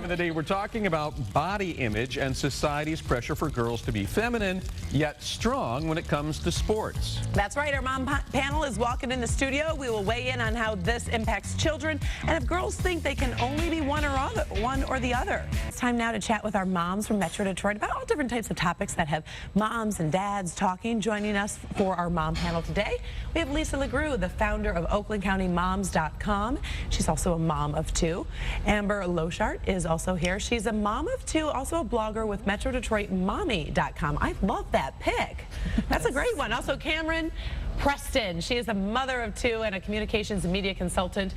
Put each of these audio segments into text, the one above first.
Today we're talking about body image and society's pressure for girls to be feminine yet strong when it comes to sports. That's right. Our mom panel is walking in the studio. We will weigh in on how this impacts children and if girls think they can only be one or the other. It's time now to chat with our moms from Metro Detroit about all different types of topics that have moms and dads talking. Joining us for our mom panel today, we have Lisa LaGrou, the founder of OaklandCountyMoms.com. She's also a mom of two. Amber Loshart is also here. She's a mom of two, also a blogger with MetroDetroitMommy.com. I love that pick. That's a great one. Also, Cameron Preston. She is a mother of two and a communications and media consultant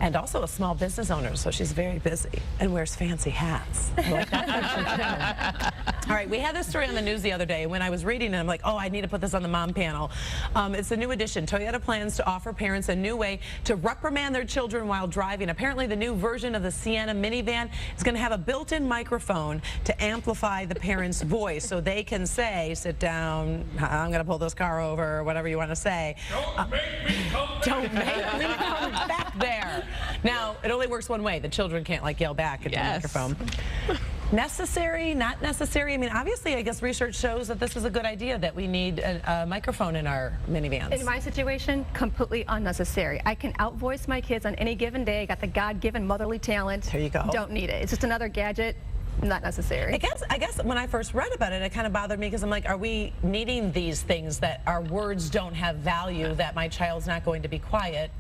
and also a small business owner, so she's very busy and wears fancy hats. Like that. All right, we had this story on the news the other day. When I was reading it, I'm like, oh, I need to put this on the mom panel. It's a new edition. Toyota plans to offer parents a new way to reprimand their children while driving. Apparently, the new version of the Sienna minivan is going to have a built-in microphone to amplify the parent's voice so they can say, sit down, I'm going to pull this car over, or whatever you want to say. Don't make me come back. Don't make me come back there. Now, it only works one way. The children can't like yell back at the microphone. Necessary, not necessary? I mean, obviously, I guess research shows that this is a good idea, that we need a microphone in our minivans. In my situation, completely unnecessary. I can outvoice my kids on any given day. I got the God-given motherly talent. There you go. Don't need it. It's just another gadget. Not necessary. I guess when I first read about it, it kind of bothered me because I'm like, are we needing these things that our words don't have value, that my child's not going to be quiet?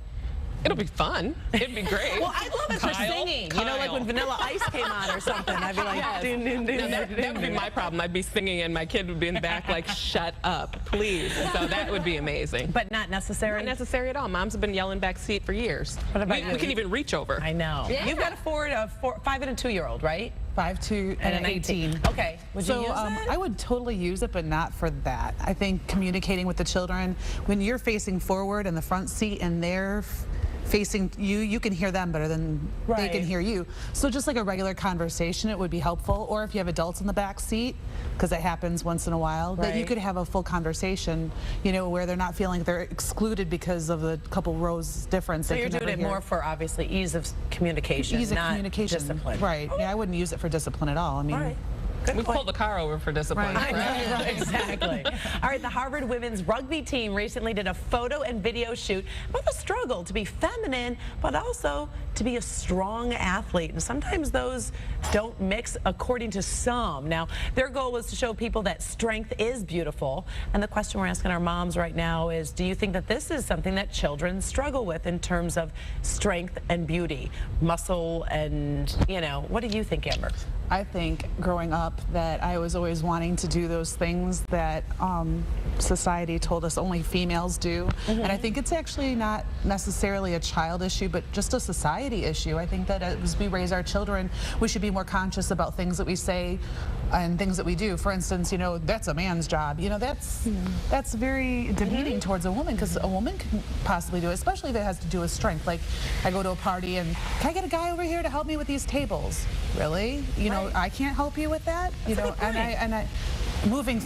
It'll be fun. It'd be great. Well, I love it for singing. You know, like when Vanilla Ice came on or something. I'd be like, yes. Dun, dun, dun, That would be my problem. I'd be singing and my kid would be in the back like, shut up, please. So that would be amazing. But not necessary? Not necessary at all. Moms have been yelling back seat for years. What about you? We can even reach over. I know. Yeah. You've got a 5 and a 2-year-old, right? 5, 2, and an 18. Okay. Would you use that? I would totally use it, but not for that. I think communicating with the children, when you're facing forward in the front seat and they're facing you, you can hear them better than they can hear you. So just like a regular conversation, it would be helpful. Or if you have adults in the back seat, because that happens once in a while, that you could have a full conversation, you know, where they're not feeling they're excluded because of a couple rows difference. So you're doing it more for obviously ease of communication, not discipline. Right. Yeah, I wouldn't use it for discipline at all. I mean, we pull the car over for discipline. Right, exactly. All right, the Harvard women's rugby team recently did a photo and video shoot about the struggle to be feminine, but also to be a strong athlete. And sometimes those don't mix, according to some. Now, their goal was to show people that strength is beautiful. And the question we're asking our moms right now is, do you think that this is something that children struggle with in terms of strength and beauty, muscle, and, you know, what do you think, Amber? I think growing up that I was always wanting to do those things that society told us only females do. And I think it's actually not necessarily a child issue, but just a society issue. I think that as we raise our children, we should be more conscious about things that we say and things that we do. For instance, you know, that's a man's job. You know, that's very demeaning towards a woman, because a woman can possibly do it, especially if it has to do with strength. Like, I go to a party and, can I get a guy over here to help me with these tables? Really? You know, I can't help you with that. You know, and I moving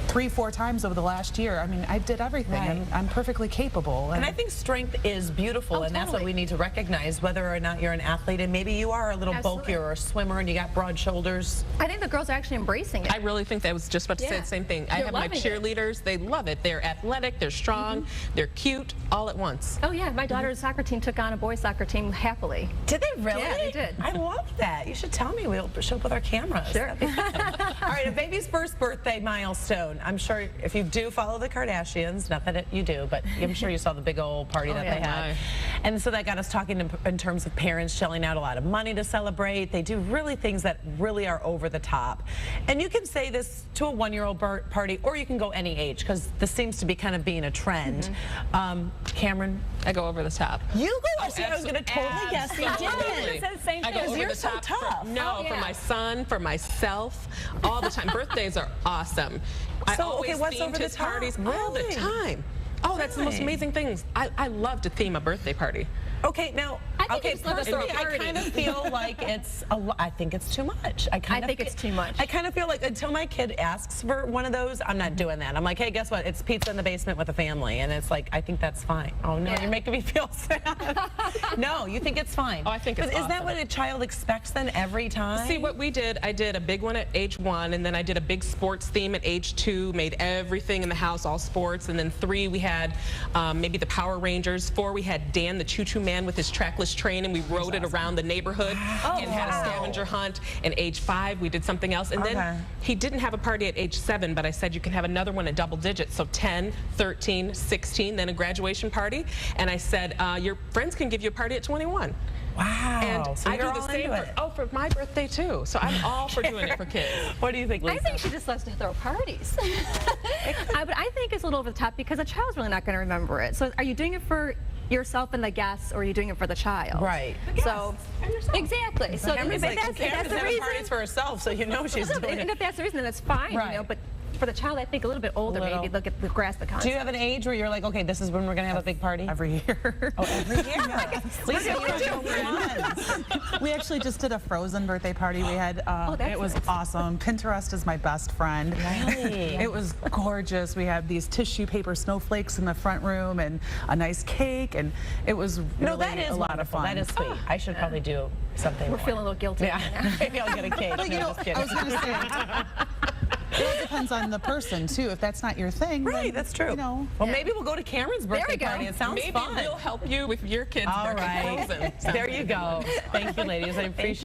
3-4 times over the last year. I mean, I did everything. I'm perfectly capable. And I think strength is beautiful, and that's what we need to recognize, whether or not you're an athlete, and maybe you are a little bulkier or a swimmer and you got broad shoulders. I think the girls are actually embracing it. I really think that was just about to say the same thing. I have my cheerleaders. They love it. They're athletic, they're strong, they're cute, all at once. Oh yeah, my daughter's soccer team took on a boys soccer team happily. Did they really? Yeah, they did. I love that. You should tell me. We'll show up with our cameras. Sure. All right, a baby's first birthday milestone. I'm sure if you do follow the Kardashians, not that you do, but I'm sure you saw the big old party that they had. And so that got us talking in terms of parents shelling out a lot of money to celebrate. They do really things that really are over the top. And you can say this to a 1-year-old party, or you can go any age, because this seems to be kind of being a trend. Cameron? I go over the top. You go? I was going to totally guess you did. Because you're so tough. No, for my son, for myself, all the time. Birthdays are awesome. So, I always what's over his the top? parties all the time. Oh, that's the most amazing things. I love to theme a birthday party. Okay, now, I Okay, just let us personally, throw a I party. kind of feel like it's I think it's too much. I think it's too much. I kind of feel like until my kid asks for one of those, I'm not doing that. I'm like, hey, guess what? It's pizza in the basement with a family, and it's like, I think that's fine. Oh no, Yeah. you're making me feel sad. No, you think it's fine? Oh, I think it's But is that awesome. what a child expects then every time? See what we did, I did a big one at age 1, and then I did a big sports theme at age 2, made everything in the house all sports, and then 3 we had maybe the Power Rangers, 4 we had Dan the Choo-Choo Man with his trackless train, and we rode it around the neighborhood and had a scavenger hunt. And age 5 we did something else, and then he didn't have a party at age 7, but I said you can have another one at double digits, so 10, 13, 16, then a graduation party, and I said your friends can give you a party at 21. Wow. And So I you're do the all same into it. for my birthday too. So I'm all for doing it for kids. What do you think, Lisa? I think she just loves to throw parties. But I think it's a little over the top because a child's really not going to remember it. So are you doing it for yourself and the guests, or are you doing it for the child? Right. So exactly. So Cameron's if like, that's Cameron's the having reason. parties for herself, so you know she's doing And it. if that's the reason, then it's fine. Right. You know, but for the child, I think a little bit older, Little. maybe they'll grasp the concept. Do you have an age where you're like, okay, this is when we're gonna have a big party? Every year. Oh, every year. Lisa, you're the only one. We actually just did a Frozen birthday party. We had, that's it was nice. awesome. Pinterest is my best friend. Really? It was gorgeous. We had these tissue paper snowflakes in the front room and a nice cake, and it was really No, that is a lot of wonderful. fun. That is sweet. I should probably do something We're more. feeling a little guilty. Yeah, right now. maybe I'll get a cake. But you No, know, just kidding. I was going to say, it all depends on the person too. If that's not your thing, Right, then, that's true. You know, Well, maybe we'll go to Cameron's There birthday we go. party. It sounds Maybe fun. we'll help you with your kids' All birthday right. Frozen. There you go. Thank you, ladies. I appreciate it.